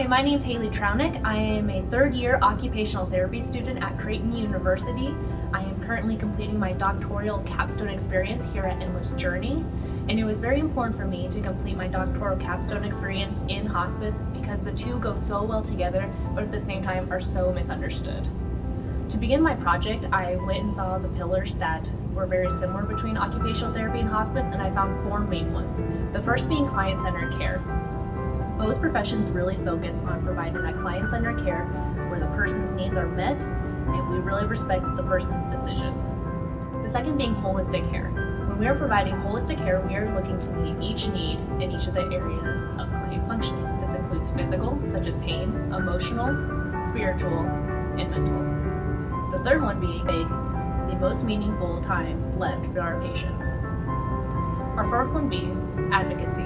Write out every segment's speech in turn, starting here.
Hi, my name is Haley Traunik. I am a third-year occupational therapy student at Creighton University. I am currently completing my doctoral capstone experience here at Endless Journey, and it was very important for me to complete my doctoral capstone experience in hospice because the two go so well together, but at the same time are so misunderstood. To begin my project, I went and saw the pillars that were very similar between occupational therapy and hospice, and I found four main ones. The first being client-centered care. Both professions really focus on providing that client-centered care where the person's needs are met and we really respect the person's decisions. The second being holistic care. When we are providing holistic care, we are looking to meet each need in each of the areas of client functioning. This includes physical, such as pain, emotional, spiritual, and mental. The third one being the most meaningful time left for our patients. Our fourth one being advocacy.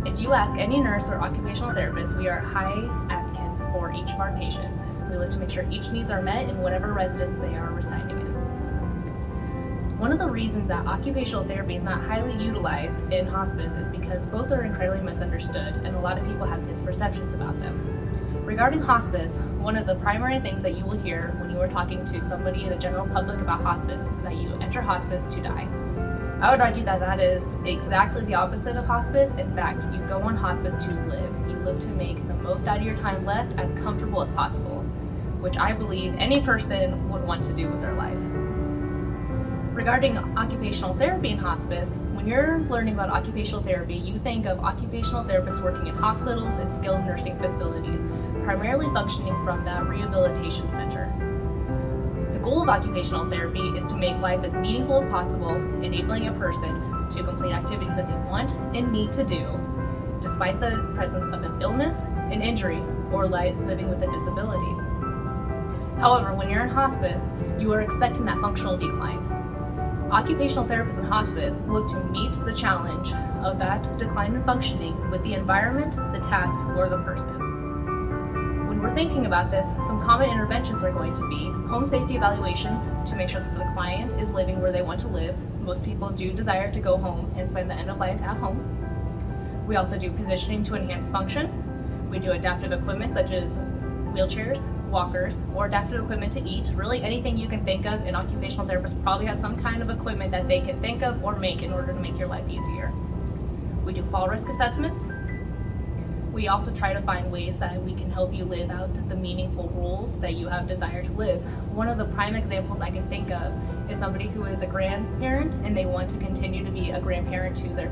If you ask any nurse or occupational therapist, we are high advocates for each of our patients. We look to make sure each needs are met in whatever residence they are residing in. One of the reasons that occupational therapy is not highly utilized in hospice is because both are incredibly misunderstood and a lot of people have misperceptions about them. Regarding hospice, one of the primary things that you will hear when you are talking to somebody in the general public about hospice is that you enter hospice to die. I would argue that that is exactly the opposite of hospice. In fact, you go on hospice to live. You live to make the most out of your time left as comfortable as possible, which I believe any person would want to do with their life. Regarding occupational therapy in hospice, when you're learning about occupational therapy, you think of occupational therapists working in hospitals and skilled nursing facilities, primarily functioning from that rehabilitation center. The goal of occupational therapy is to make life as meaningful as possible, enabling a person to complete activities that they want and need to do, despite the presence of an illness, an injury, or living with a disability. However, when you're in hospice, you are expecting that functional decline. Occupational therapists in hospice look to meet the challenge of that decline in functioning with the environment, the task, or the person. When we're thinking about this, some common interventions are going to be home safety evaluations to make sure that the client is living where they want to live. Most people do desire to go home and spend the end of life at home. We also do positioning to enhance function. We do adaptive equipment such as wheelchairs, walkers, or adaptive equipment to eat. Really anything you can think of, an occupational therapist probably has some kind of equipment that they can think of or make in order to make your life easier. We do fall risk assessments. We also try to find ways that we can help you live out the meaningful roles that you have desire to live. One of the prime examples I can think of is somebody who is a grandparent and they want to continue to be a grandparent to their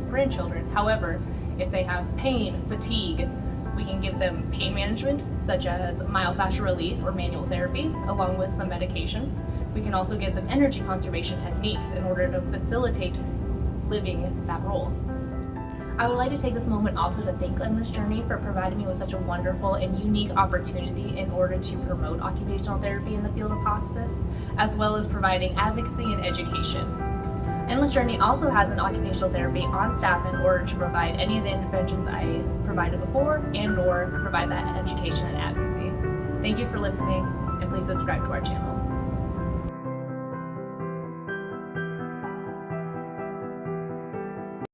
grandchildren. However, if they have pain, fatigue, we can give them pain management, such as myofascial release or manual therapy, along with some medication. We can also give them energy conservation techniques in order to facilitate living that role. I would like to take this moment also to thank Endless Journey for providing me with such a wonderful and unique opportunity in order to promote occupational therapy in the field of hospice, as well as providing advocacy and education. Endless Journey also has an occupational therapy on staff in order to provide any of the interventions I provided before and/or provide that education and advocacy. Thank you for listening, and please subscribe to our channel.